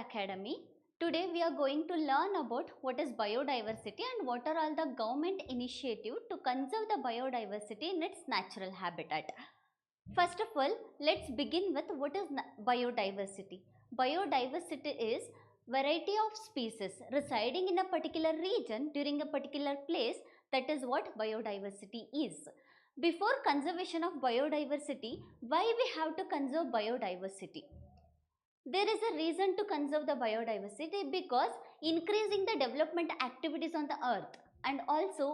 Academy. Today we are going to learn about what is biodiversity and what are all the government initiatives to conserve the biodiversity in its natural habitat. First of all, let's begin with what is biodiversity. Biodiversity is variety of species residing in a particular region during a particular place. That is what biodiversity is. Before conservation of biodiversity, why we have to conserve biodiversity? There is a reason to conserve the biodiversity because increasing the development activities on the earth and also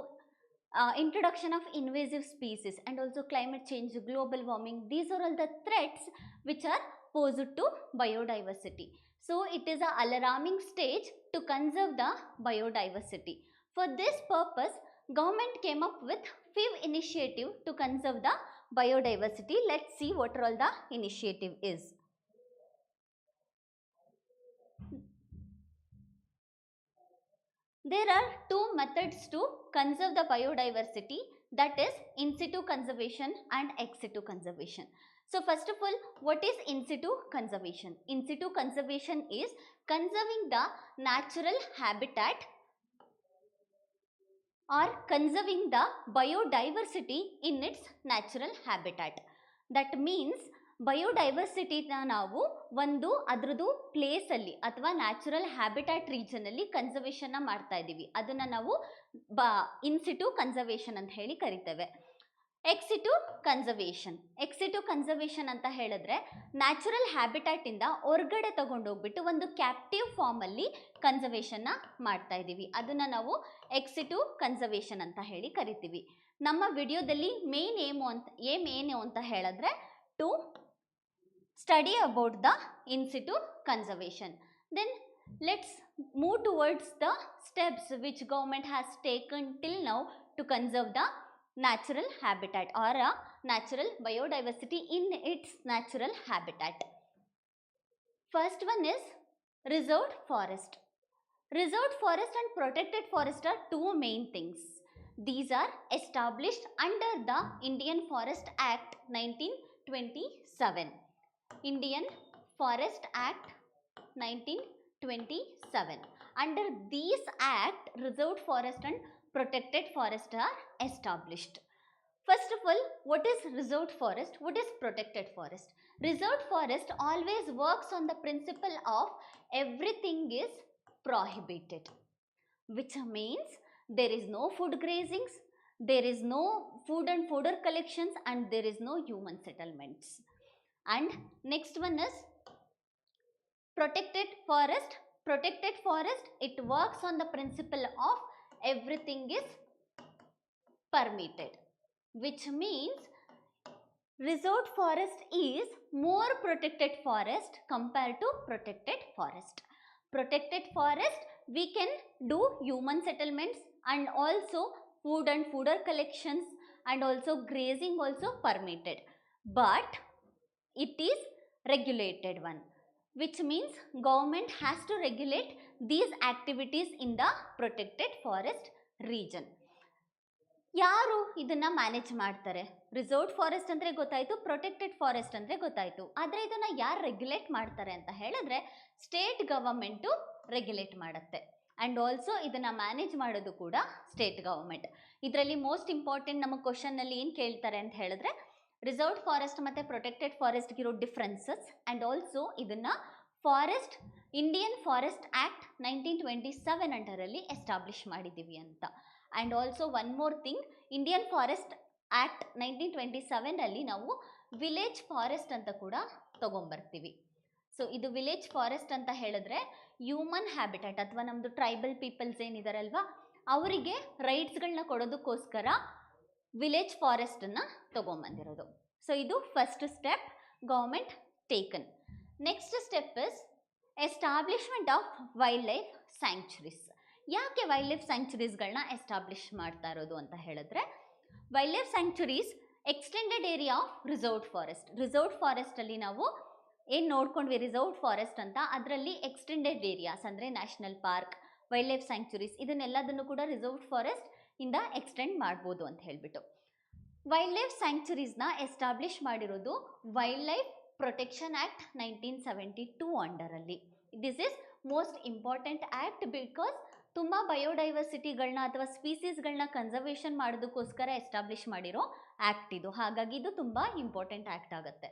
introduction of invasive species and also climate change, global warming, these are all the threats which are posed to biodiversity. So it is an alarming stage to conserve the biodiversity. For this purpose, government came up with few initiatives to conserve the biodiversity. Let's see what all the initiative is. There are two methods to conserve the biodiversity, that is in situ conservation and ex situ conservation. So first of all, what is in situ conservation? In situ conservation is conserving the natural habitat or conserving the biodiversity in its natural habitat. That means ಬಯೋಡೈವರ್ಸಿಟಿನ ನಾವು ಒಂದು ಅದರದ್ದು ಪ್ಲೇಸಲ್ಲಿ ಅಥವಾ natural habitat ರೀಜನಲ್ಲಿ ಕನ್ಸರ್ವೇಷನ್ನ ಮಾಡ್ತಾ ಇದ್ದೀವಿ. ಅದನ್ನು ನಾವು in situ conservation ಅಂತ ಹೇಳಿ ಕರಿತೇವೆ. Exit conservation. ಎಕ್ಸಿಟು ಕನ್ಸರ್ವೇಷನ್ ಅಂತ ಹೇಳಿದ್ರೆ ನ್ಯಾಚುರಲ್ ಹ್ಯಾಬಿಟ್ಯಾಟಿಂದ ಹೊರಗಡೆ ತಗೊಂಡೋಗ್ಬಿಟ್ಟು ಒಂದು ಕ್ಯಾಪ್ಟಿವ್ ಫಾರ್ಮಲ್ಲಿ ಕನ್ಸರ್ವೇಷನ್ನ ಮಾಡ್ತಾ ಇದ್ದೀವಿ. ಅದನ್ನು ನಾವು ಎಕ್ಸಿಟು ಕನ್ಸರ್ವೇಷನ್ ಅಂತ ಹೇಳಿ ಕರಿತೀವಿ. ನಮ್ಮ ವಿಡಿಯೋದಲ್ಲಿ ಮೇನ್ ಏನು ಅಂತ ಹೇಳಿದ್ರೆ to study about the in situ conservation. Then let's move towards the steps which government has taken till now to conserve the natural habitat or natural biodiversity in its natural habitat. First one is reserved forest. Reserved forest and protected forest are two main things. These are established under the Indian Forest Act 1927. Indian Forest Act 1927. Under these act, reserved forest and protected forest are established. First of all, what is reserved forest? What is protected forest? Reserved forest always works on the principle of everything is prohibited, which means there is no food grazings, there is no food and fodder collections, and there is no human settlements. And next one is protected forest. Protected forest, it works on the principle of everything is permitted, which means reserved forest is more protected forest compared to protected forest. Protected forest, we can do human settlements and also food and fodder collections and also grazing also permitted, but it is regulated one, which means government has to regulate these activities in the protected forest region. ಯಾರು ಇದನ್ನ manage ಮಾಡ್ತಾರೆ? Reserved forest ಅಂದರೆ ಗೊತ್ತಾಯಿತು, protected forest ಅಂದರೆ ಗೊತ್ತಾಯಿತು, ಆದರೆ ಇದನ್ನು ಯಾರು ರೆಗ್ಯುಲೇಟ್ ಮಾಡ್ತಾರೆ ಅಂತ ಹೇಳಿದ್ರೆ ಸ್ಟೇಟ್ ಗವರ್ಮೆಂಟು ರೆಗ್ಯುಲೇಟ್ ಮಾಡುತ್ತೆ. ಆ್ಯಂಡ್ ಆಲ್ಸೋ ಇದನ್ನು ಮ್ಯಾನೇಜ್ ಮಾಡೋದು ಕೂಡ ಸ್ಟೇಟ್ ಗವರ್ಮೆಂಟ್. ಇದರಲ್ಲಿ ಮೋಸ್ಟ್ ಇಂಪಾರ್ಟೆಂಟ್ ನಮ್ಮ ಕ್ವಶನ್ನಲ್ಲಿ ಏನು ಕೇಳ್ತಾರೆ ಅಂತ ಹೇಳಿದ್ರೆ ರಿಸರ್ವ್ಡ್ ಫಾರೆಸ್ಟ್ ಮತ್ತು ಪ್ರೊಟೆಕ್ಟೆಡ್ ಫಾರೆಸ್ಟ್ಗಿರೋ ಡಿಫ್ರೆನ್ಸಸ್ ಆ್ಯಂಡ್ ಆಲ್ಸೋ ಇದನ್ನು ಫಾರೆಸ್ಟ್ ಇಂಡಿಯನ್ ಫಾರೆಸ್ಟ್ ಆ್ಯಕ್ಟ್ 1927 ಅಂಡರಲ್ಲಿ ಎಸ್ಟಾಬ್ಲಿಷ್ ಮಾಡಿದ್ದೀವಿ ಅಂತ. And also one more thing, Indian forest act 1927 ನಾವು ವಿಲೇಜ್ ಫಾರೆಸ್ಟ್ ಅಂತ ಕೂಡ ತೊಗೊಂಬರ್ತೀವಿ. ಸೊ ಇದು ವಿಲೇಜ್ ಫಾರೆಸ್ಟ್ ಅಂತ ಹೇಳಿದ್ರೆ ಹ್ಯೂಮನ್ ಹ್ಯಾಬಿಟ್ಯಾಟ್ ಅಥವಾ ನಮ್ಮದು ಟ್ರೈಬಲ್ ಪೀಪಲ್ಸ್ ಏನಿದಾರಲ್ವ ಅವರಿಗೆ ರೈಟ್ಸ್ಗಳನ್ನ ಕೊಡೋದಕ್ಕೋಸ್ಕರ ವಿಲೇಜ್ ಫಾರೆಸ್ಟನ್ನು ತೊಗೊಂಬಂದಿರೋದು. ಸೊ ಇದು first step government taken. Next step is establishment of wild life sanctuaries. ಯಾಕೆ ವೈಲ್ಡ್ ಲೈಫ್ ಸ್ಯಾಂಕ್ಚುರೀಸ್ಗಳನ್ನ ಎಸ್ಟಾಬ್ಲಿಷ್ ಮಾಡ್ತಾ ಇರೋದು ಅಂತ ಹೇಳಿದ್ರೆ wild life sanctuaries extended area of reserved forest. Reserved ಫಾರೆಸ್ಟಲ್ಲಿ ನಾವು ಏನು ನೋಡ್ಕೊಂಡ್ವಿ ರಿಸರ್ವ್ಡ್ ಫಾರೆಸ್ಟ್ ಅಂತ, ಅದರಲ್ಲಿ ಎಕ್ಸ್ಟೆಂಡೆಡ್ ಏರಿಯಾಸ್ ಅಂದರೆ national park, wild life sanctuaries ಇದನ್ನೆಲ್ಲದನ್ನು ಕೂಡ ರಿಸರ್ವ್ಡ್ ಫಾರೆಸ್ಟ್ ಇಂದ ಎಕ್ಸ್ಟೆಂಡ್ ಮಾಡ್ಬೋದು ಅಂತ ಹೇಳ್ಬಿಟ್ಟು ವೈಲ್ಡ್ ಲೈಫ್ ಸ್ಯಾಂಕ್ಚುರೀಸ್ನ ಎಸ್ಟಾಬ್ಲಿಷ್ ಮಾಡಿರೋದು ವೈಲ್ಡ್ ಲೈಫ್ ಪ್ರೊಟೆಕ್ಷನ್ ಆ್ಯಕ್ಟ್ 1972 ಅಂಡರಲ್ಲಿ. This is most important act because ತುಂಬ ಬಯೋಡೈವರ್ಸಿಟಿಗಳನ್ನ ಅಥವಾ ಸ್ಪೀಸೀಸ್ಗಳನ್ನ ಕನ್ಸರ್ವೇಷನ್ ಮಾಡೋದಕ್ಕೋಸ್ಕರ ಎಸ್ಟಾಬ್ಲಿಷ್ ಮಾಡಿರೋ ಆ್ಯಕ್ಟ್ ಇದು. ಹಾಗಾಗಿ ಇದು ತುಂಬ ಇಂಪಾರ್ಟೆಂಟ್ ಆ್ಯಕ್ಟ್ ಆಗುತ್ತೆ.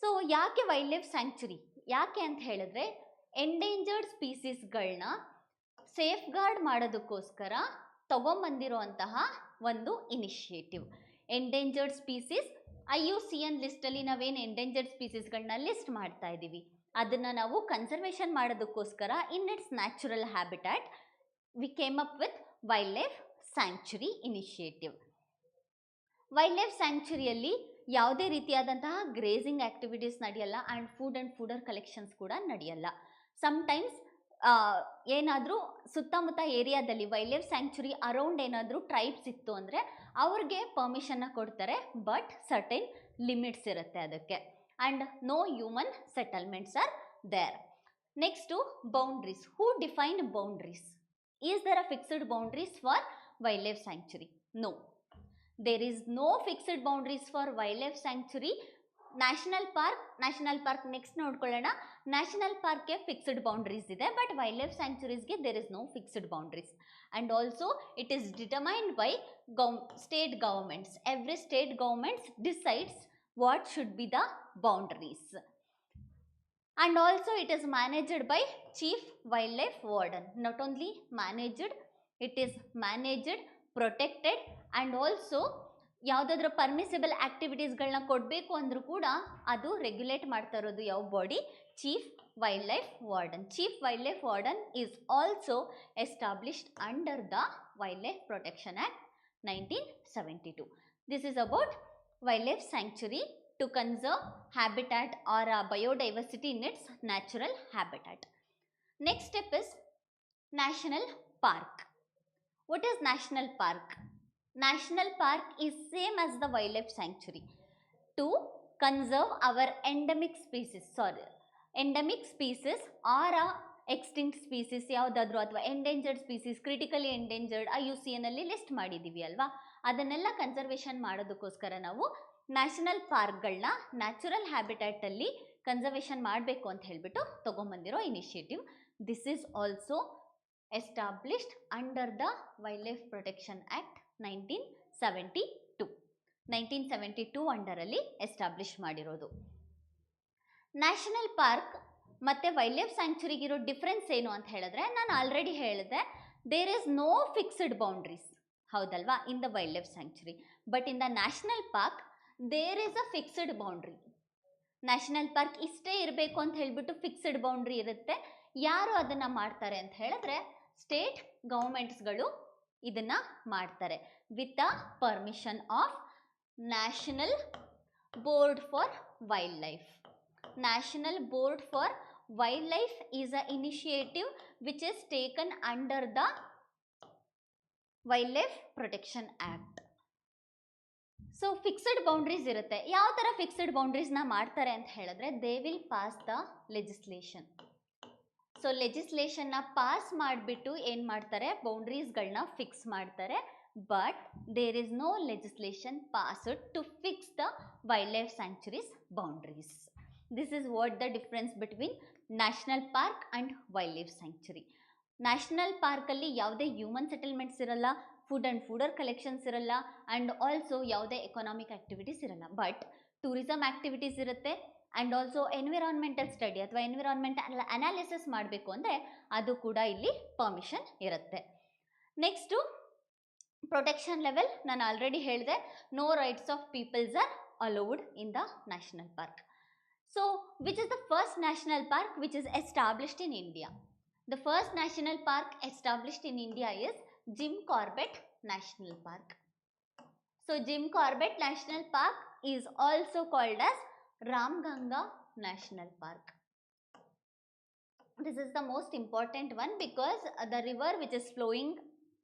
ಸೊ ಯಾಕೆ ವೈಲ್ಡ್ ಲೈಫ್ ಸ್ಯಾಂಕ್ಚುರಿ? ಯಾಕೆ ಅಂತ ಹೇಳಿದ್ರೆ ಎಂಡೇಂಜರ್ಡ್ ಸ್ಪೀಸೀಸ್ಗಳನ್ನ ಸೇಫ್ ಗಾರ್ಡ್ ಮಾಡೋದಕ್ಕೋಸ್ಕರ ತಗೊಂಬಂದಿರುವಂತಹ ಒಂದು ಇನಿಷಿಯೇಟಿವ್. ಎಂಡೇಂಜರ್ಡ್ ಸ್ಪೀಸೀಸ್ IUCN ಲಿಸ್ಟಲ್ಲಿ ನಾವೇನು ಎಂಡೇಂಜರ್ಡ್ ಸ್ಪೀಸೀಸ್ಗಳನ್ನ ಲಿಸ್ಟ್ ಮಾಡ್ತಾ ಇದ್ದೀವಿ, ಅದನ್ನು ನಾವು ಕನ್ಸರ್ವೇಷನ್ ಮಾಡೋದಕ್ಕೋಸ್ಕರ in its natural habitat we came up with wildlife sanctuary initiative. Wildlife ಸ್ಯಾಂಕ್ಚುರಿಯಲ್ಲಿ ಯಾವುದೇ ರೀತಿಯಾದಂತಹ ಗ್ರೇಸಿಂಗ್ ಆ್ಯಕ್ಟಿವಿಟೀಸ್ ನಡೆಯಲ್ಲ and food and fodder collections ಕೂಡ ನಡೆಯಲ್ಲ. ಸಮ್ಟೈಮ್ಸ್ ಏನಾದರೂ ಸುತ್ತಮುತ್ತ ಏರಿಯಾದಲ್ಲಿ ವೈಲ್ಡ್ ಲೈಫ್ ಸ್ಯಾಂಕ್ಚುರಿ ಅರೌಂಡ್ ಏನಾದರೂ ಟ್ರೈಬ್ಸ್ ಇತ್ತು ಅಂದರೆ ಅವ್ರಿಗೆ ಪರ್ಮಿಷನ್ನ ಕೊಡ್ತಾರೆ, ಬಟ್ ಸರ್ಟೈನ್ ಲಿಮಿಟ್ಸ್ ಇರುತ್ತೆ ಅದಕ್ಕೆ. And no human settlements are there. Next boundaries. Who define boundaries? Is there a fixed boundaries for wild life sanctuary? No, there is no fixed boundaries for wildlife sanctuary. National park next ನೋಡ್ಕೊಳ್ಳೋಣ. National ಪಾರ್ಕ್ಗೆ fixed boundaries ಇದೆ, but wildlife ಸ್ಯಾಂಕ್ಚುರೀಸ್ಗೆ there is no fixed boundaries. And also it is determined by state governments. Every state governments decides what should be the boundaries. And also it is managed by chief wildlife warden. Not only managed, it is managed, protected and also ಯಾವುದಾದ್ರೂ permissible ಆ್ಯಕ್ಟಿವಿಟೀಸ್ಗಳನ್ನ ಕೊಡಬೇಕು ಅಂದರೂ ಕೂಡ ಅದು regulate ಮಾಡ್ತಾ ಇರೋದು ಯಾವ body? Chief wildlife warden. Chief wildlife warden is also established under the wild life protection act 1972. This is about wildlife sanctuary to conserve habitat or biodiversity in its natural habitat. Next step is national park. What is national park? National park is same as the wildlife sanctuary to conserve our endemic species or extinct species ಯಾವುದಾದ್ರೂ ಅಥವಾ endangered species, critically endangered IUCN ಅಲ್ಲಿ list ಮಾಡಿದ್ದೀವಿ ಅಲ್ವಾ, ಅದನ್ನೆಲ್ಲ conservation ಮಾಡೋದಕ್ಕೋಸ್ಕರ ನಾವು national ಪಾರ್ಕ್ಗಳನ್ನ natural ಹ್ಯಾಬಿಟ್ಯಾಟಲ್ಲಿ ಕನ್ಸರ್ವೇಷನ್ ಮಾಡಬೇಕು ಅಂತ ಹೇಳಿಬಿಟ್ಟು ತೊಗೊಂಬಂದಿರೋ initiative. This is also established under the Wildlife Protection Act 1972. 1972 ಅಂಡರಲ್ಲಿ ಎಸ್ಟಾಬ್ಲಿಷ್ ಮಾಡಿರೋದು. ನ್ಯಾಷನಲ್ ಪಾರ್ಕ್ ಮತ್ತು ವೈಲ್ಡ್ ಲೈಫ್ ಸ್ಯಾಂಕ್ಚುರಿಗಿರೋ ಡಿಫ್ರೆನ್ಸ್ ಏನು ಅಂತ ಹೇಳಿದ್ರೆ, ನಾನು ಆಲ್ರೆಡಿ ಹೇಳಿದೆ, there is no fixed boundaries, ಹೌದಲ್ವಾ, in the wild life sanctuary. But in the national park there is a fixed boundary. National park ಇಷ್ಟೇ ಇರಬೇಕು ಅಂತ ಹೇಳಿಬಿಟ್ಟು ಫಿಕ್ಸ್ಡ್ ಬೌಂಡ್ರಿ ಇರುತ್ತೆ. ಯಾರು ಅದನ್ನು ಮಾಡ್ತಾರೆ ಅಂತ ಹೇಳಿದ್ರೆ ಸ್ಟೇಟ್ ಗೌರ್ಮೆಂಟ್ಸ್ಗಳು ಇದನ್ನು ಮಾಡ್ತಾರೆ with the permission of national board for wild life. National board for wild life is a initiative which is taken under the wild life protection act. So fixed boundaries ಇರುತ್ತೆ. ಯಾವ ಥರ ಫಿಕ್ಸ್ಡ್ ಬೌಂಡ್ರೀಸ್ನ ಮಾಡ್ತಾರೆ ಅಂತ ಹೇಳಿದ್ರೆ, they will pass the legislation. So ಲೆಜಿಸ್ಲೇಷನ್ನ pass ಮಾಡಿಬಿಟ್ಟು ಏನು ಮಾಡ್ತಾರೆ, ಬೌಂಡ್ರೀಸ್ಗಳನ್ನ ಫಿಕ್ಸ್ ಮಾಡ್ತಾರೆ. But there is no legislation passed to fix the wild life sanctuaries boundaries. This is what the difference between national park and wildlife sanctuary. National ಪಾರ್ಕಲ್ಲಿ ಯಾವುದೇ human settlements ಇರಲ್ಲ, food and fodder collections ಇರಲ್ಲ, and also ಯಾವುದೇ economic activities ಇರಲ್ಲ. But tourism activities ಇರುತ್ತೆ. And also environmental study ಅಥವಾ environmental analysis ಮಾಡಬೇಕು ಅಂದರೆ ಅದು ಕೂಡ ಇಲ್ಲಿ ಪರ್ಮಿಷನ್ ಇರುತ್ತೆ. ನೆಕ್ಸ್ಟು ಪ್ರೊಟೆಕ್ಷನ್ ಲೆವೆಲ್ ನಾನು ಆಲ್ರೆಡಿ ಹೇಳಿದೆ, no rights of peoples are allowed in the national park. So which is the first national park which is established in India? The first national park established in India is Jim Corbett National Park. So Jim Corbett National Park is also called as Ramganga National Park. This is the most important one because the river which is flowing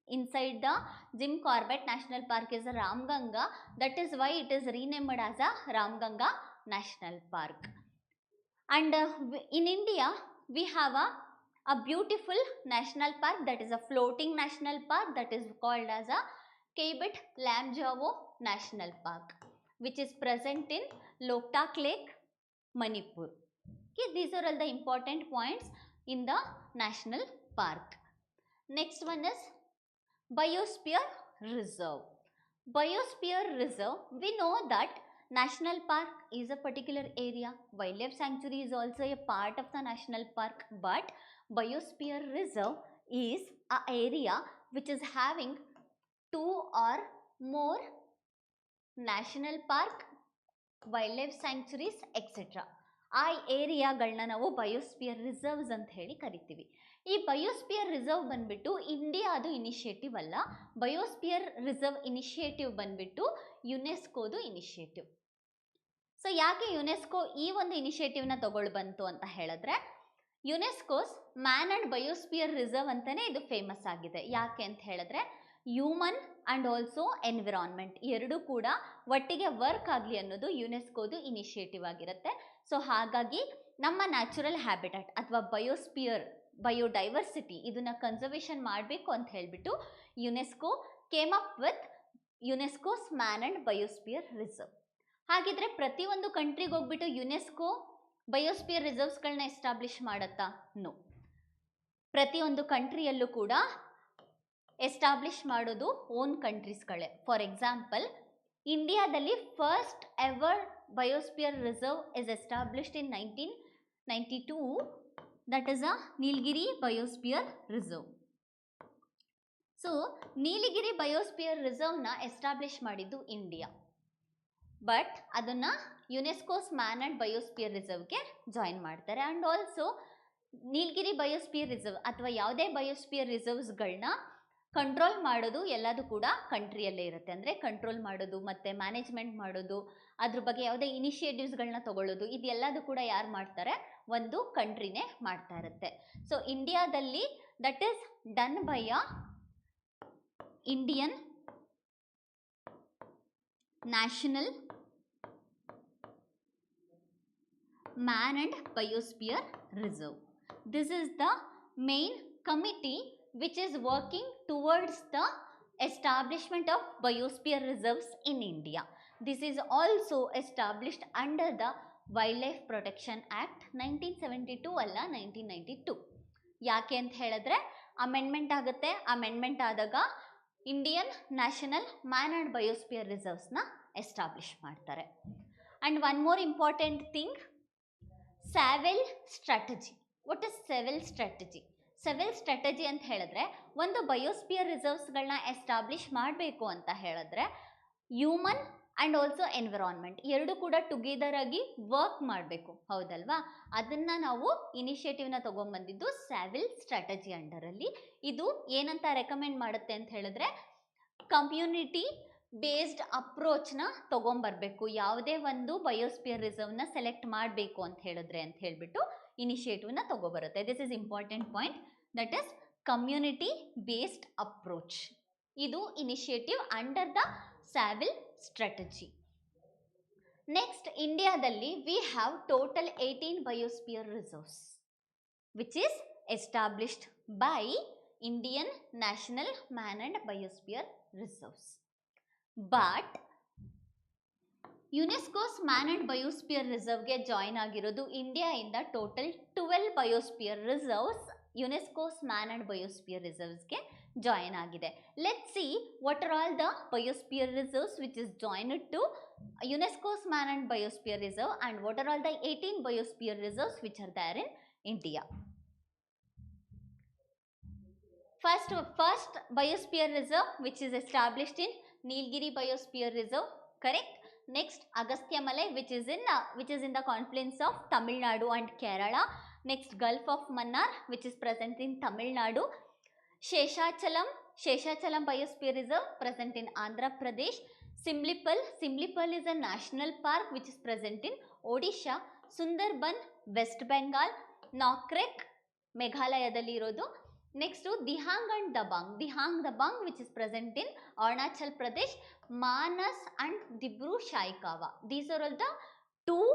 inside the Jim Corbett National Park is the Ramganga. That is why it is renamed as a Ramganga National Park. And in India we have a beautiful national park, that is a floating national park, that is called as a Kabet Lamjavo National Park, which is present in Loktak Lake, Manipur. Okay, these are all the important points in the national park. Next one is Biosphere Reserve. Biosphere Reserve, we know that national park is a particular area, wildlife sanctuary is also a part of the national park, but Biosphere Reserve is a area which is having 2 or more national park, wildlife sanctuaries, etc. ಆ ಏರಿಯಾಗಳನ್ನ ನಾವು biosphere reserves ಅಂತ ಹೇಳಿ ಕರಿತೀವಿ. ಈ biosphere reserve ಬಂದ್ಬಿಟ್ಟು ಇಂಡಿಯಾದು initiative ಅಲ್ಲ, biosphere reserve initiative ಬಂದ್ಬಿಟ್ಟು ಯುನೆಸ್ಕೋದು ಇನಿಷಿಯೇಟಿವ್. ಸೊ ಯಾಕೆ ಯುನೆಸ್ಕೋ ಈ ಒಂದು ಇನಿಷಿಯೇಟಿವ್ನ ತಗೊಳ್ ಬಂತು ಅಂತ ಹೇಳಿದ್ರೆ, UNESCO's man and biosphere reserve ಅಂತಾನೆ ಇದು ಫೇಮಸ್ ಆಗಿದೆ. ಯಾಕೆ ಅಂತ ಹೇಳಿದ್ರೆ ಹ್ಯೂಮನ್ ಆ್ಯಂಡ್ ಆಲ್ಸೋ ಎನ್ವಿರಾನ್ಮೆಂಟ್ ಎರಡು ಕೂಡ ಒಟ್ಟಿಗೆ ವರ್ಕ್ ಆಗಲಿ ಅನ್ನೋದು ಯುನೆಸ್ಕೋದು ಇನಿಷಿಯೇಟಿವ್ ಆಗಿರುತ್ತೆ. ಸೊ ಹಾಗಾಗಿ ನಮ್ಮ ನ್ಯಾಚುರಲ್ ಹ್ಯಾಬಿಟಾಟ್ ಅಥವಾ ಬಯೋಸ್ಪಿಯರ್, ಬಯೋಡೈವರ್ಸಿಟಿ ಇದನ್ನ ಕನ್ಸರ್ವೇಷನ್ ಮಾಡಬೇಕು ಅಂತ ಹೇಳಿಬಿಟ್ಟು UNESCO came up with UNESCO's man and biosphere reserve. ಹಾಗಿದ್ರೆ ಪ್ರತಿಯೊಂದು ಕಂಟ್ರಿಗೆ ಹೋಗ್ಬಿಟ್ಟು ಯುನೆಸ್ಕೋ ಬಯೋಸ್ಪಿಯರ್ ರಿಸರ್ವ್ಸ್ಗಳನ್ನ ಎಸ್ಟಾಬ್ಲಿಷ್ ಮಾಡುತ್ತಾ? ನೋ. ಪ್ರತಿಯೊಂದು ಕಂಟ್ರಿಯಲ್ಲೂ ಕೂಡ ಎಸ್ಟಾಬ್ಲಿಷ್ ಮಾಡೋದು ಓನ್ ಕಂಟ್ರೀಸ್ಗಳೇ. ಫಾರ್ ಎಕ್ಸಾಂಪಲ್, ಇಂಡಿಯಾದಲ್ಲಿ first ever biosphere reserve is established in 1992. That is a Nilgiri biosphere reserve. So Nilgiri biosphere ರಿಸರ್ವ್ನ ಎಸ್ಟಾಬ್ಲಿಷ್ ಮಾಡಿದ್ದು ಇಂಡಿಯಾ, ಬಟ್ ಅದನ್ನ ಯುನೆಸ್ಕೋಸ್ ಮ್ಯಾನ್ ಆ್ಯಂಡ್ ಬಯೋಸ್ಪಿಯರ್ ರಿಸರ್ವ್ಗೆ ಜಾಯಿನ್ ಮಾಡ್ತಾರೆ. And also Nilgiri biosphere reserve ಅಥವಾ ಯಾವುದೇ ಬಯೋಸ್ಪಿಯರ್ ರಿಸರ್ವ್ಸ್ಗಳನ್ನ ಕಂಟ್ರೋಲ್ ಮಾಡೋದು ಎಲ್ಲದೂ ಕೂಡ ಕಂಟ್ರಿಯಲ್ಲೇ ಇರುತ್ತೆ. ಅಂದರೆ ಕಂಟ್ರೋಲ್ ಮಾಡೋದು ಮತ್ತು ಮ್ಯಾನೇಜ್ಮೆಂಟ್ ಮಾಡೋದು, ಅದ್ರ ಬಗ್ಗೆ ಯಾವುದೇ ಇನಿಷಿಯೇಟಿವ್ಸ್ಗಳನ್ನ ತಗೊಳ್ಳೋದು, ಇದೆಲ್ಲದೂ ಕೂಡ ಯಾರು ಮಾಡ್ತಾರೆ? ಒಂದು ಕಂಟ್ರಿನೇ ಮಾಡ್ತಾ ಇರುತ್ತೆ. ಸೊ ಇಂಡಿಯಾದಲ್ಲಿ that is done by a Indian national man and biosphere reserve. This is the main committee which is working towards the establishment of biosphere reserves in India. This is also established under the Wildlife Protection Act 1972 ಅಲ್ಲ 1992. ಯಾಕೆ ಅಂತ ಹೇಳಿದ್ರೆ amendment ಆಗುತ್ತೆ. Amendment ಆದಾಗ Indian national man and biosphere ರಿಸರ್ವ್ಸ್ನ establish ಮಾಡ್ತಾರೆ. And one more important thing, Seville strategy. What is Seville strategy? Seville strategy ಅಂತ ಹೇಳಿದ್ರೆ, ಒಂದು ಬಯೋಸ್ಪಿಯರ್ ರಿಸರ್ವ್ಸ್ಗಳನ್ನ ಎಸ್ಟಾಬ್ಲಿಷ್ ಮಾಡಬೇಕು ಅಂತ ಹೇಳಿದ್ರೆ ಹ್ಯೂಮನ್ ಆ್ಯಂಡ್ ಆಲ್ಸೋ ಎನ್ವಿರಾನ್ಮೆಂಟ್ ಎರಡು ಕೂಡ ಟುಗೆದರ್ ಆಗಿ ವರ್ಕ್ ಮಾಡಬೇಕು, ಹೌದಲ್ವಾ? ಅದನ್ನು ನಾವು ಇನಿಷಿಯೇಟಿವ್ನ ತೊಗೊಂಬಂದಿದ್ದು ಸ್ಯಾವೆಲ್ ಸ್ಟ್ರಾಟಜಿ ಅಂಡರಲ್ಲಿ. ಇದು ಏನಂತ ರೆಕಮೆಂಡ್ ಮಾಡುತ್ತೆ ಅಂತ ಹೇಳಿದ್ರೆ, ಕಮ್ಯುನಿಟಿ ಬೇಸ್ಡ್ ಅಪ್ರೋಚ್ನ ತೊಗೊಂಬರ್ಬೇಕು ಯಾವುದೇ ಒಂದು ಬಯೋಸ್ಪಿಯರ್ ರಿಸರ್ವ್ನ ಸೆಲೆಕ್ಟ್ ಮಾಡಬೇಕು ಅಂತ ಹೇಳಿಬಿಟ್ಟು ಇನಿಷಿಯೇಟಿವ್ನ ತಗೋಬರುತ್ತೆ. This is important point, that is community based approach. ಇದು initiative under the Seville strategy. Next, ಇಂಡಿಯಾದಲ್ಲಿ we have total 18 biosphere reserves which is established by Indian national man and biosphere reserves. But UNESCO's man and biosphere ರಿಸರ್ವ್ಗೆ join ಆಗಿರೋದು ಇಂಡಿಯಾಯಿಂದ total 12 biosphere reserves UNESCO's man and biosphere ರಿಸರ್ವ್ಸ್ಗೆ join ಆಗಿದೆ. Let see what are all the biosphere reserves which is joined to UNESCO's man and biosphere reserve and what are all the 18 biosphere reserves which are there in India. First biosphere reserve which is established in Nilgiri Biosphere Reserve, correct? Next, Agastya Malay which is in the confluence of Tamil Nadu and Kerala. Next, Gulf of Mannar which is present in Tamil Nadu. Sheshachalam Biosphere Reserve present in Andhra Pradesh. Simlipal is a national park which is present in Odisha. Sundarban, West Bengal. Nokrek, Meghalayadalli irodu. Next to Dihang and Dabang which is present in Arunachal Pradesh, Manas and Dibru Saikhawa. These are all the two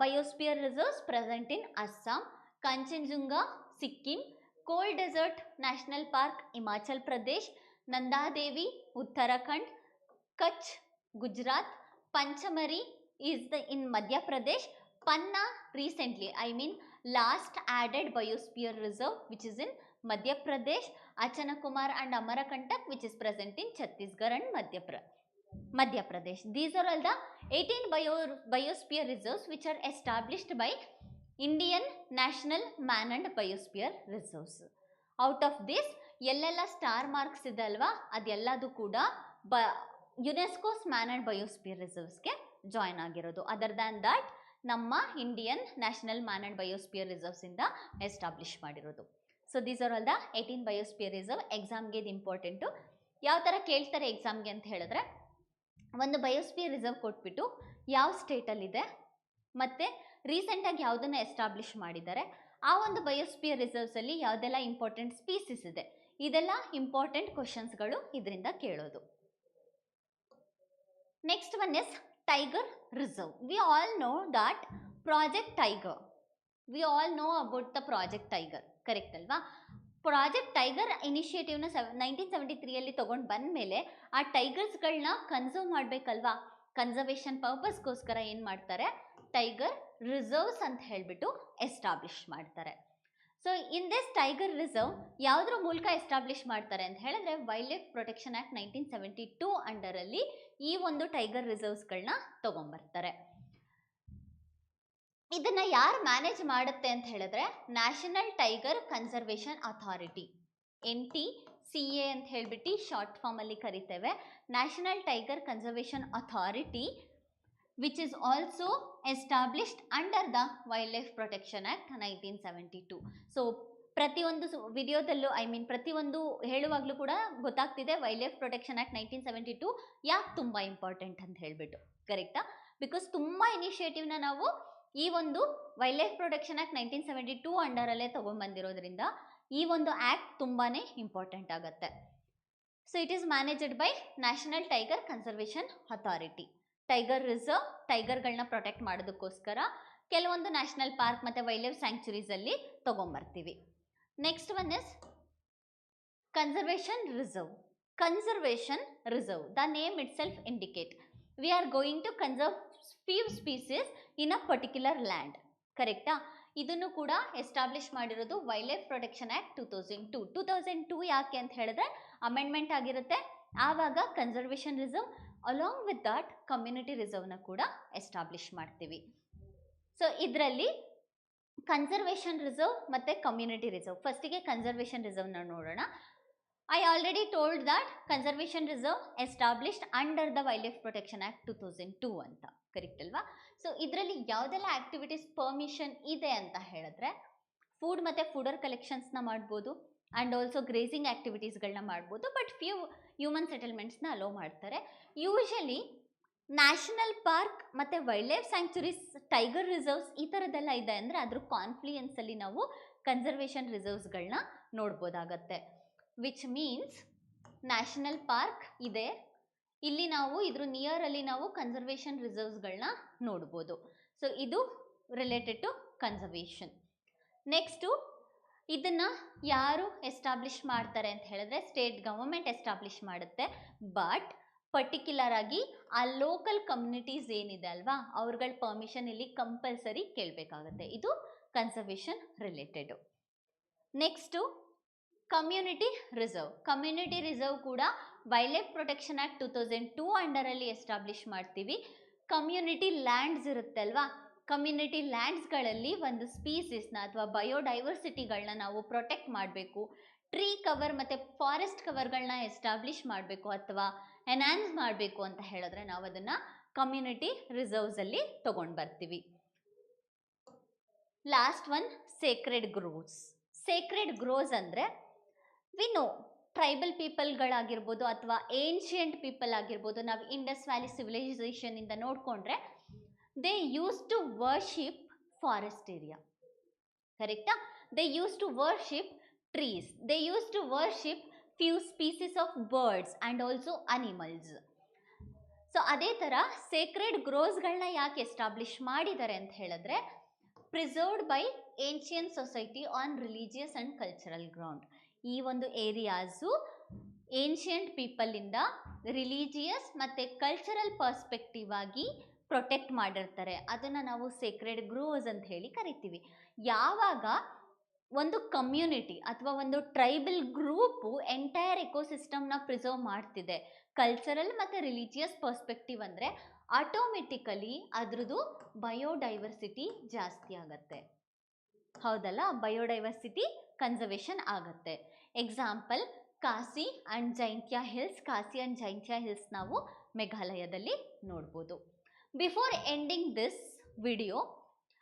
biosphere reserves present in Assam. Kanchenjunga, Sikkim. Cold Desert National Park, Himachal Pradesh. Nanda Devi, Uttarakhand. Kutch, Gujarat. Panchamari is in Madhya Pradesh. Panna recently, I mean last added biosphere reserve which is in Madhya Pradesh, Achanakumar and Amarakantak which is present in Chhattisgarh and Madhya Pradesh. These are all the 18 biosphere reserves which are established by Indian National Man and Biosphere Reserves. Out of this ಎಲ್ಲೆಲ್ಲ star marks ಇದೆ ಅಲ್ವಾ, ಅದೆಲ್ಲದು ಕೂಡ UNESCO's man and biosphere ರಿಸರ್ವ್ಸ್ಗೆ join ಆಗಿರೋದು. Other than that ನಮ್ಮ Indian national man and biosphere reserves ಇಂದ establish ಮಾಡಿರೋದು. So these are all the 18 biosphere reserve. ಎಕ್ಸಾಮ್ಗೆ ಇದು ಇಂಪಾರ್ಟೆಂಟು. ಯಾವ ಥರ ಕೇಳ್ತಾರೆ ಎಕ್ಸಾಮ್ಗೆ ಅಂತ ಹೇಳಿದ್ರೆ, ಒಂದು ಬಯೋಸ್ಪಿಯರ್ ರಿಸರ್ವ್ ಕೊಟ್ಬಿಟ್ಟು ಯಾವ ಸ್ಟೇಟಲ್ಲಿದೆ ಮತ್ತು ರೀಸೆಂಟಾಗಿ ಯಾವುದನ್ನು ಎಸ್ಟಾಬ್ಲಿಷ್ ಮಾಡಿದ್ದಾರೆ, ಆ ಒಂದು ಬಯೋಸ್ಪಿಯರ್ ರಿಸರ್ವ್ಸಲ್ಲಿ ಯಾವುದೆಲ್ಲ ಇಂಪಾರ್ಟೆಂಟ್ ಸ್ಪೀಸೀಸ್ ಇದೆ, ಇದೆಲ್ಲ ಇಂಪಾರ್ಟೆಂಟ್ ಕ್ವಶನ್ಸ್ಗಳು ಇದರಿಂದ ಕೇಳೋದು. Next one is tiger reserve. We all know that project tiger, we all know about the project tiger, correct ಅಲ್ವಾ? ಪ್ರಾಜೆಕ್ಟ್ ಟೈಗರ್ ಇನಿಷಿಯೇಟಿವ್ನ 1973 ತೊಗೊಂಡು ಬಂದ ಮೇಲೆ ಆ ಟೈಗರ್ಸ್ಗಳನ್ನ ಕನ್ಸರ್ವ್ ಮಾಡಬೇಕಲ್ವಾ, ಕನ್ಸರ್ವೇಷನ್ ಪರ್ಪಸ್ಗೋಸ್ಕರ ಏನು ಮಾಡ್ತಾರೆ, ಟೈಗರ್ ರಿಸರ್ವ್ಸ್ ಅಂತ ಹೇಳಿಬಿಟ್ಟು ಎಸ್ಟಾಬ್ಲಿಷ್ ಮಾಡ್ತಾರೆ. So in this tiger reserve ಯಾವುದ್ರ ಮೂಲಕ ಎಸ್ಟಾಬ್ಲಿಷ್ ಮಾಡ್ತಾರೆ ಅಂತ ಹೇಳಿದ್ರೆ, ವೈಲ್ಡ್ ಲೈಫ್ ಪ್ರೊಟೆಕ್ಷನ್ ಆ್ಯಕ್ಟ್ 1972 ಅಂಡರಲ್ಲಿ ಈ ಒಂದು ಟೈಗರ್ ರಿಸರ್ವ್ಸ್ಗಳನ್ನ ತೊಗೊಂಬರ್ತಾರೆ. ಇದನ್ನ ಯಾರು ಮ್ಯಾನೇಜ್ ಮಾಡುತ್ತೆ ಅಂತ ಹೇಳಿದ್ರೆ, national tiger conservation authority, NTCA ಅಂತ ಹೇಳ್ಬಿಟ್ಟು ಶಾರ್ಟ್ ಫಾರ್ಮಲ್ಲಿ ಕರಿತೇವೆ. National tiger conservation authority which is also established under the Wildlife Protection Act 1972. So ಪ್ರತಿಯೊಂದು ವಿಡಿಯೋದಲ್ಲೂ ಪ್ರತಿಯೊಂದು ಹೇಳುವಾಗಲೂ ಕೂಡ ಗೊತ್ತಾಗ್ತಿದೆ ವೈಲ್ಡ್ ಲೈಫ್ ಪ್ರೊಟೆಕ್ಷನ್ ಆ್ಯಕ್ಟ್ 1972 ಯಾಕೆ ತುಂಬ ಇಂಪಾರ್ಟೆಂಟ್ ಅಂತ ಹೇಳಿಬಿಟ್ಟು, ಕರೆಕ್ಟಾ? ಬಿಕಾಸ್ ತುಂಬ ಇನಿಷಿಯೇಟಿವ್ನ ನಾವು ಈ ಒಂದು ವೈಲ್ಡ್ ಲೈಫ್ ಪ್ರೊಟೆಕ್ಷನ್ ಆ್ಯಕ್ಟ್ 1972 ಅಂಡರಲ್ಲೇ ತೊಗೊಂಡ್ಬಂದಿರೋದ್ರಿಂದ ಈ ಒಂದು ಆ್ಯಕ್ಟ್ ತುಂಬಾ ಇಂಪಾರ್ಟೆಂಟ್ ಆಗುತ್ತೆ. So it is managed by national tiger conservation authority. Tiger reserve, ಟೈಗರ್ಗಳನ್ನ ಪ್ರೊಟೆಕ್ಟ್ ಮಾಡೋದಕ್ಕೋಸ್ಕರ ಕೆಲವೊಂದು ನ್ಯಾಷನಲ್ ಪಾರ್ಕ್ ಮತ್ತು ವೈಲ್ಡ್ ಲೈಫ್ ಸ್ಯಾಂಕ್ಚುರೀಸಲ್ಲಿ ತೊಗೊಂಬರ್ತೀವಿ. Next one is conservation reserve. Conservation reserve, the name itself indicate we are going to conserve few species in a particular land, ಕರೆಕ್ಟಾ? ಇದನ್ನು ಕೂಡ establish ಮಾಡಿರೋದು ವೈಲ್ಡ್ ಲೈಫ್ ಪ್ರೊಟೆಕ್ಷನ್ ಆ್ಯಕ್ಟ್ 2002. 2002 ಯಾಕೆ ಅಂತ ಹೇಳಿದ್ರೆ ಅಮೆಂಡ್ಮೆಂಟ್ ಆಗಿರುತ್ತೆ, ಆವಾಗ conservation reserve along with that community ರಿಸರ್ವ್ನ ಕೂಡ ಎಸ್ಟಾಬ್ಲಿಷ್ ಮಾಡ್ತೀವಿ. ಸೊ ಇದರಲ್ಲಿ ಕನ್ಸರ್ವೇಷನ್ ರಿಸರ್ವ್ ಮತ್ತು ಕಮ್ಯುನಿಟಿ ರಿಸರ್ವ್. ಫಸ್ಟಿಗೆ ಕನ್ಸರ್ವೇಷನ್ ರಿಸರ್ವ್ನ ನೋಡೋಣ. I already told that conservation reserve established under the wild life protection act 2002 ಅಂತ, ಕರೆಕ್ಟ್ ಅಲ್ವಾ? ಸೊ ಇದರಲ್ಲಿ ಯಾವುದೆಲ್ಲ ಆ್ಯಕ್ಟಿವಿಟೀಸ್ ಪರ್ಮಿಷನ್ ಇದೆ ಅಂತ ಹೇಳಿದ್ರೆ, ಫುಡ್ ಮತ್ತು ಫುಡರ್ ಕಲೆಕ್ಷನ್ಸ್ನ ಮಾಡ್ಬೋದು, ಆ್ಯಂಡ್ ಆಲ್ಸೋ ಗ್ರೇಸಿಂಗ್ ಆ್ಯಕ್ಟಿವಿಟೀಸ್ಗಳನ್ನ ಮಾಡ್ಬೋದು, ಬಟ್ ಫ್ಯೂ ಹ್ಯೂಮನ್ ಸೆಟಲ್ಮೆಂಟ್ಸ್ನ ಅಲೋ ಮಾಡ್ತಾರೆ. ಯೂಶಲಿ ನ್ಯಾಷನಲ್ ಪಾರ್ಕ್ ಮತ್ತು wild life sanctuaries, tiger reserves ಈ ಥರದ್ದೆಲ್ಲ ಇದೆ ಅಂದರೆ ಅದ್ರ ಕಾನ್ಫ್ಲುಯೆನ್ಸಲ್ಲಿ ನಾವು ಕನ್ಸರ್ವೇಷನ್ ರಿಸರ್ವ್ಸ್ಗಳನ್ನ ನೋಡ್ಬೋದಾಗತ್ತೆ. ವಿಚ್ ಮೀನ್ಸ್ ನ್ಯಾಷನಲ್ ಪಾರ್ಕ್ ಇದೆ, ಇಲ್ಲಿ ನಾವು ಇದ್ರ ನಿಯರಲ್ಲಿ ನಾವು ಕನ್ಸರ್ವೇಷನ್ ರಿಸರ್ವ್ಸ್ಗಳನ್ನ ನೋಡ್ಬೋದು. ಸೊ ಇದು ರಿಲೇಟೆಡ್ ಟು ಕನ್ಸರ್ವೇಷನ್. ನೆಕ್ಸ್ಟು ಇದನ್ನು ಯಾರು ಎಸ್ಟಾಬ್ಲಿಷ್ ಮಾಡ್ತಾರೆ ಅಂತ ಹೇಳಿದ್ರೆ, ಸ್ಟೇಟ್ ಗವರ್ಮೆಂಟ್ ಎಸ್ಟಾಬ್ಲಿಷ್ ಮಾಡುತ್ತೆ, ಬಟ್ ಪರ್ಟಿಕ್ಯುಲರ್ ಆಗಿ ಆ ಲೋಕಲ್ ಕಮ್ಯುನಿಟೀಸ್ ಏನಿದೆ ಅಲ್ವಾ, ಅವ್ರಗಳ ಪರ್ಮಿಷನ್ ಇಲ್ಲಿ ಕಂಪಲ್ಸರಿ ಕೇಳಬೇಕಾಗತ್ತೆ. ಇದು conservation related. Next community reserve. Community reserve ಕೂಡ ವೈಲ್ಡ್ ಲೈಫ್ ಪ್ರೊಟೆಕ್ಷನ್ ಆ್ಯಕ್ಟ್ 2002 ಅಂಡರಲ್ಲಿ ಎಸ್ಟಾಬ್ಲಿಷ್ ಮಾಡ್ತೀವಿ. ಕಮ್ಯುನಿಟಿ ಲ್ಯಾಂಡ್ಸ್ ಇರುತ್ತೆ ಅಲ್ವಾ, ಕಮ್ಯುನಿಟಿ ಲ್ಯಾಂಡ್ಸ್ಗಳಲ್ಲಿ ಒಂದು ಸ್ಪೀಸೀಸ್ನ ಅಥವಾ ಬಯೋಡೈವರ್ಸಿಟಿಗಳನ್ನ ನಾವು ಪ್ರೊಟೆಕ್ಟ್ ಮಾಡಬೇಕು, ಟ್ರೀ ಕವರ್ ಮತ್ತು ಫಾರೆಸ್ಟ್ ಕವರ್ಗಳನ್ನ ಎಸ್ಟಾಬ್ಲಿಷ್ ಮಾಡಬೇಕು ಅಥವಾ ಎನ್ಹಾನ್ಸ್ ಮಾಡಬೇಕು ಅಂತ ಹೇಳಿದ್ರೆ ನಾವು ಅದನ್ನು ಕಮ್ಯುನಿಟಿ ರಿಸರ್ವ್ಸಲ್ಲಿ ತೊಗೊಂಡು ಬರ್ತೀವಿ. Last one sacred groves. Sacred groves ಅಂದರೆ ವಿ ನೋ ಟ್ರೈಬಲ್ ಪೀಪಲ್ಗಳಾಗಿರ್ಬೋದು ಅಥವಾ ಏನ್ಷಿಯಂಟ್ ಪೀಪಲ್ ಆಗಿರ್ಬೋದು, ನಾವು ಇಂಡಸ್ ವ್ಯಾಲಿ ಸಿವಿಲೈಸೇಷನಿಂದ ನೋಡಿಕೊಂಡ್ರೆ they used to worship forest area, correct? They used to worship trees, they used to worship few species of birds and also animals. So ಅದೇ ಥರ Sacred ಗ್ರೋವ್ಸ್ಗಳನ್ನ ಯಾಕೆ establish ಮಾಡಿದ್ದಾರೆ ಅಂತ ಹೇಳಿದ್ರೆ, preserved by Asian society on religious and cultural ground. ಈ ಒಂದು areas ancient ಪೀಪಲಿಂದ religious ಮತ್ತು cultural perspective ಆಗಿ ಪ್ರೊಟೆಕ್ಟ್ ಮಾಡಿರ್ತಾರೆ, ಅದನ್ನು ನಾವು ಸೇಕ್ರೆಡ್ ಗ್ರೋವ್ಸ್ ಅಂತ ಹೇಳಿ ಕರಿತೀವಿ. ಯಾವಾಗ ಒಂದು ಕಮ್ಯುನಿಟಿ ಅಥವಾ ಒಂದು ಟ್ರೈಬಲ್ ಗ್ರೂಪು ಎಂಟೈರ್ ಎಕೋಸಿಸ್ಟಮ್ನ ಪ್ರಿಸರ್ವ್ ಮಾಡ್ತಿದೆ ಕಲ್ಚರಲ್ ಮತ್ತು ರಿಲಿಜಿಯಸ್ ಪರ್ಸ್ಪೆಕ್ಟಿವ್ ಅಂದರೆ, ಆಟೋಮೆಟಿಕಲಿ ಅದ್ರದ್ದು ಬಯೋಡೈವರ್ಸಿಟಿ ಜಾಸ್ತಿ ಆಗತ್ತೆ. ಹೌದಲ್ಲ, ಬಯೋಡೈವರ್ಸಿಟಿ ಕನ್ಸರ್ವೇಷನ್ ಆಗತ್ತೆ. Example Khasi and Jaintia hills. Khasi and Jaintia hills ನಾವು ಮೇಘಾಲಯದಲ್ಲಿ ನೋಡ್ಬೋದು. Before ending this video,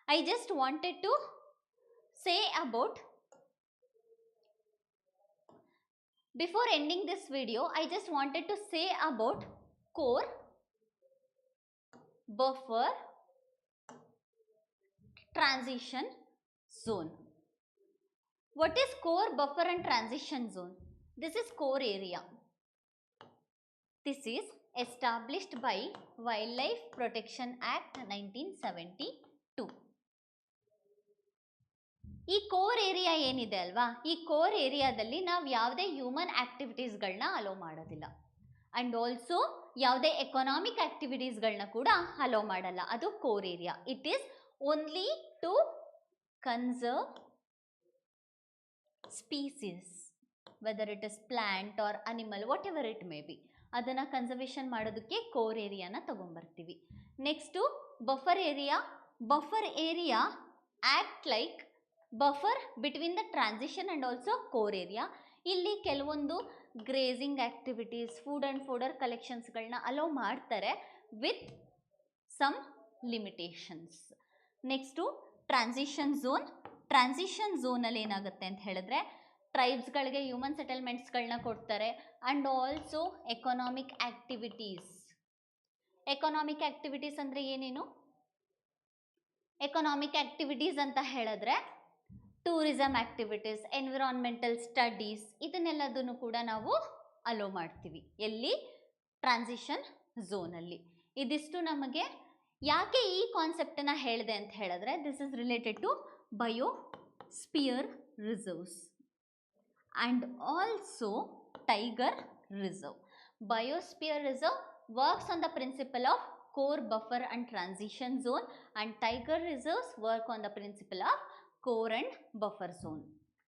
I just wanted to say about before ending this video I just wanted to say about core, buffer, transition zone. What is core, buffer and transition zone? This is core area. This is established by Wildlife Protection Act 1972. ಈ core area ಏನಿದೆ ಅಲ್ವಾ, ಈ core ಏರಿಯಾದಲ್ಲಿ ನಾವು ಯಾವುದೇ human ಆಕ್ಟಿವಿಟೀಸ್ಗಳನ್ನ allow ಮಾಡೋದಿಲ್ಲ. And also ಯಾವುದೇ ಎಕನಾಮಿಕ್ ಆಕ್ಟಿವಿಟೀಸ್ಗಳನ್ನ ಕೂಡ ಅಲೋ ಮಾಡಲ್ಲ. ಅದು core area. It is only to conserve species, whether it is plant or animal, whatever it may be, ಅದನ್ನು ಕನ್ಸರ್ವೇಷನ್ ಮಾಡೋದಕ್ಕೆ ಕೋರ್ ಏರಿಯಾನ ತಗೊಂಡ್ಬರ್ತೀವಿ. Next buffer area. Buffer area act like buffer between the transition and also core area. ಇಲ್ಲಿ ಕೆಲವೊಂದು grazing activities, food and fodder ಕಲೆಕ್ಷನ್ಸ್ಗಳನ್ನ allow ಮಾಡ್ತಾರೆ with some limitations. Next transition zone. Transition ಝೋನಲ್ಲಿ ಏನಾಗುತ್ತೆ ಅಂತ ಹೇಳಿದ್ರೆ, ಟ್ರೈಬ್ಸ್ಗಳಿಗೆ ಹ್ಯೂಮನ್ ಸೆಟಲ್ಮೆಂಟ್ಸ್ಗಳನ್ನ ಕೊಡ್ತಾರೆ and also economic activities. Economic activities ಅಂದರೆ ಏನೇನು? ಎಕನಾಮಿಕ್ ಆ್ಯಕ್ಟಿವಿಟೀಸ್ ಅಂತ ಹೇಳಿದ್ರೆ ಟೂರಿಸಮ್ ಆ್ಯಕ್ಟಿವಿಟೀಸ್, ಎನ್ವಿರಾನ್ಮೆಂಟಲ್ ಸ್ಟಡೀಸ್, ಇದನ್ನೆಲ್ಲದನ್ನು ಕೂಡ ನಾವು ಅಲೋ ಮಾಡ್ತೀವಿ. ಎಲ್ಲಿ? ಟ್ರಾನ್ಸಿಷನ್ ಝೋನಲ್ಲಿ. ಇದಿಷ್ಟು ನಮಗೆ ಯಾಕೆ ಈ ಕಾನ್ಸೆಪ್ಟನ್ನು ಹೇಳಿದೆ ಅಂತ ಹೇಳಿದ್ರೆ, this is related to biosphere reserves and also tiger reserve. Biosphere reserve works on the principle of core, buffer and transition zone, and tiger reserves work on the principle of core and buffer zone.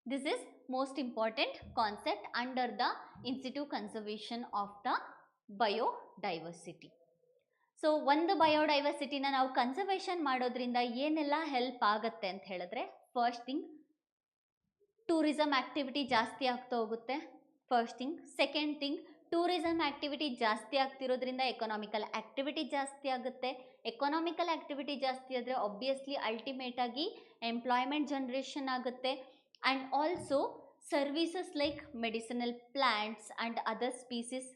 This is most important concept under the in situ conservation of the biodiversity. So ಒಂದು ಬಯೋಡೈವರ್ಸಿಟಿನ ನಾವು conservation ಮಾಡೋದ್ರಿಂದ ಏನೆಲ್ಲ help ಆಗುತ್ತೆ ಅಂತ ಹೇಳಿದ್ರೆ, first thing tourism activity ಜಾಸ್ತಿ ಆಗ್ತಾ ಹೋಗುತ್ತೆ. First thing. Second thing, tourism activity ಜಾಸ್ತಿ ಆಗ್ತಿರೋದ್ರಿಂದ ಎಕನಾಮಿಕಲ್ ಆ್ಯಕ್ಟಿವಿಟಿ ಜಾಸ್ತಿ ಆಗುತ್ತೆ. ಎಕನಾಮಿಕಲ್ ಆ್ಯಕ್ಟಿವಿಟಿ ಜಾಸ್ತಿ ಆದರೆ ಆಬ್ವಿಯಸ್ಲಿ ಅಲ್ಟಿಮೇಟಾಗಿ ಎಂಪ್ಲಾಯ್ಮೆಂಟ್ ಜನ್ರೇಷನ್ ಆಗುತ್ತೆ. And also services like medicinal plants and other species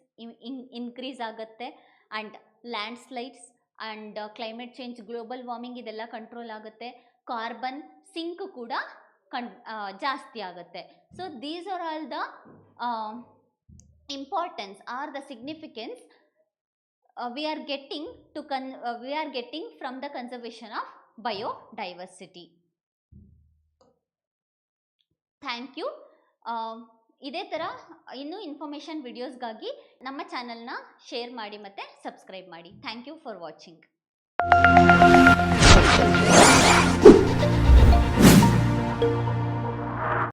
increase ಆಗುತ್ತೆ. And land slides and climate change, global warming ಇದೆಲ್ಲ control ಆಗುತ್ತೆ. ಕಾರ್ಬನ್ ಸಿಂಕ್ ಕೂಡ ಜಾಸ್ತಿ ಆಗುತ್ತೆ. So these are all the importance or the significance we are getting from the conservation of biodiversity. Thank you. ಇದೇ ಥರ ಇನ್ನೂ information ವಿಡಿಯೋಸ್ಗಾಗಿ ನಮ್ಮ ಚಾನಲ್ನ ಶೇರ್ ಮಾಡಿ ಮತ್ತು ಸಬ್ಸ್ಕ್ರೈಬ್ ಮಾಡಿ. Thank you for watching.